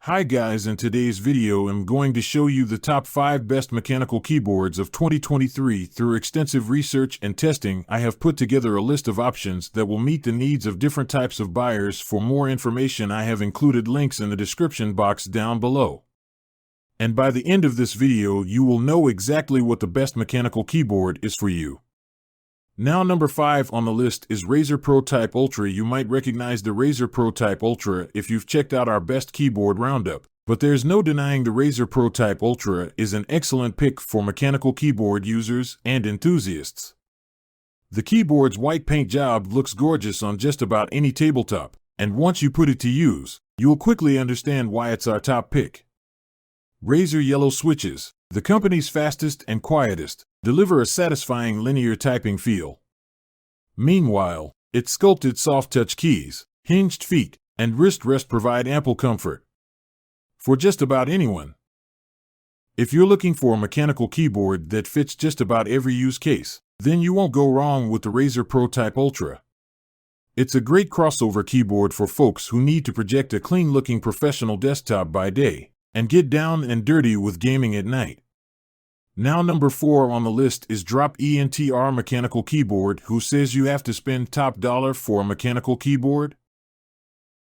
Hi guys, in today's video I'm going to show you the top 5 best mechanical keyboards of 2023. Through extensive research and testing, I have put together a list of options that will meet the needs of different types of buyers. For more information, I have included links in the description box down below. And by the end of this video, you will know exactly what the best mechanical keyboard is for you. Now, number 5 on the list is Razer ProType Ultra. You might recognize the Razer ProType Ultra if you've checked out our best keyboard roundup, but there's no denying the Razer ProType Ultra is an excellent pick for mechanical keyboard users and enthusiasts. The keyboard's white paint job looks gorgeous on just about any tabletop, and once you put it to use, you'll quickly understand why it's our top pick. Razer Yellow switches, the company's fastest and quietest, deliver a satisfying linear typing feel. Meanwhile, its sculpted soft-touch keys, hinged feet, and wrist rest provide ample comfort for just about anyone. If you're looking for a mechanical keyboard that fits just about every use case, then you won't go wrong with the Razer ProType Ultra. It's a great crossover keyboard for folks who need to project a clean-looking professional desktop by day and get down and dirty with gaming at night. Now, number 4 on the list is Drop ENTR mechanical keyboard. Who says you have to spend top dollar for a mechanical keyboard?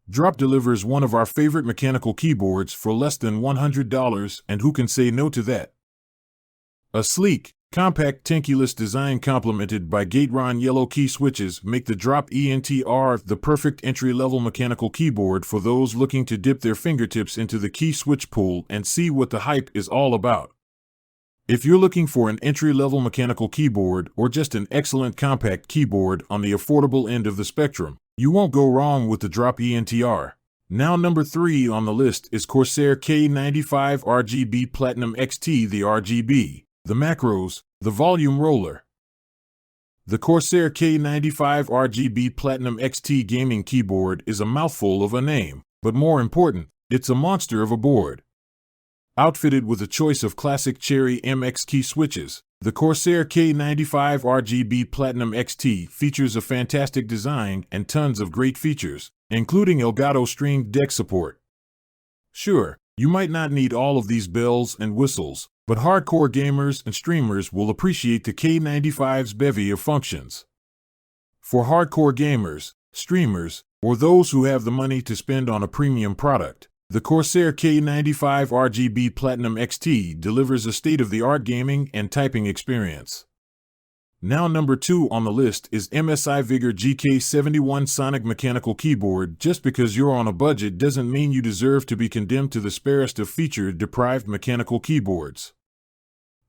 Drop delivers one of our favorite mechanical keyboards for less than $100, and who can say no to that? A sleek, compact tankless design complemented by Gateron yellow key switches make the Drop ENTR the perfect entry-level mechanical keyboard for those looking to dip their fingertips into the key switch pool and see what the hype is all about. If you're looking for an entry-level mechanical keyboard or just an excellent compact keyboard on the affordable end of the spectrum, you won't go wrong with the Drop ENTR. Now, number 3 on the list is Corsair K70 RGB Platinum XT. The RGB, the macros, the volume roller. The Corsair K70 RGB Platinum XT gaming keyboard is a mouthful of a name, but more important, it's a monster of a board. Outfitted with a choice of classic Cherry MX key switches, the Corsair K70 RGB Platinum XT features a fantastic design and tons of great features, including Elgato Stream Deck support. Sure, you might not need all of these bells and whistles, but hardcore gamers and streamers will appreciate the K95's bevy of functions. For hardcore gamers, streamers, or those who have the money to spend on a premium product, the Corsair K70 RGB Platinum XT delivers a state-of-the-art gaming and typing experience. Now, number 2 on the list is MSI Vigor GK71 Sonic Mechanical Keyboard. Just because you're on a budget doesn't mean you deserve to be condemned to the sparest of feature-deprived mechanical keyboards.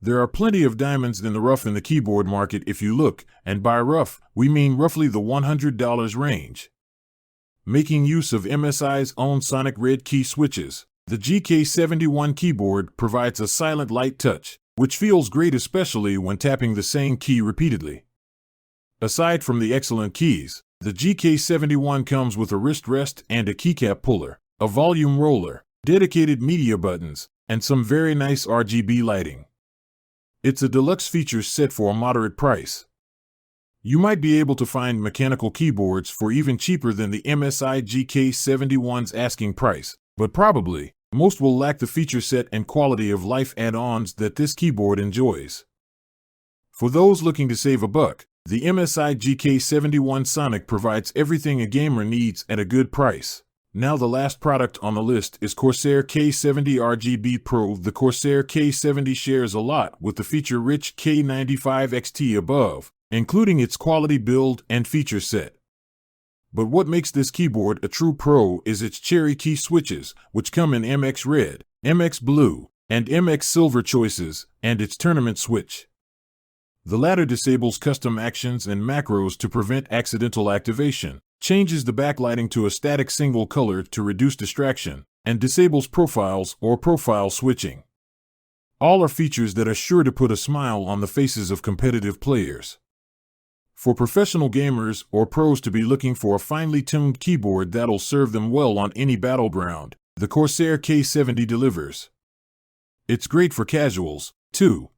There are plenty of diamonds in the rough in the keyboard market if you look, and by rough, we mean roughly the $100 range. Making use of MSI's own Sonic Red key switches, the GK71 keyboard provides a silent light touch, which feels great especially when tapping the same key repeatedly. Aside from the excellent keys, the GK71 comes with a wrist rest and a keycap puller, a volume roller, dedicated media buttons, and some very nice RGB lighting. It's a deluxe feature set for a moderate price. You might be able to find mechanical keyboards for even cheaper than the MSI GK71's asking price, but probably, most will lack the feature set and quality of life add-ons that this keyboard enjoys. For those looking to save a buck, the MSI GK71 Sonic provides everything a gamer needs at a good price. Now, the last product on the list is Corsair K70 RGB Pro. The Corsair K70 shares a lot with the feature-rich K95 XT above, including its quality build and feature set. But what makes this keyboard a true pro is its Cherry key switches, which come in MX Red, MX Blue, and MX Silver choices, and its tournament switch. The latter disables custom actions and macros to prevent accidental activation, changes the backlighting to a static single color to reduce distraction, and disables profiles or profile switching. All are features that are sure to put a smile on the faces of competitive players. For professional gamers or pros to be looking for a finely tuned keyboard that'll serve them well on any battleground, the Corsair K70 delivers. It's great for casuals, too.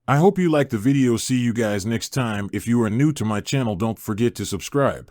I hope you liked the video. See you guys next time. If you are new to my channel, don't forget to subscribe.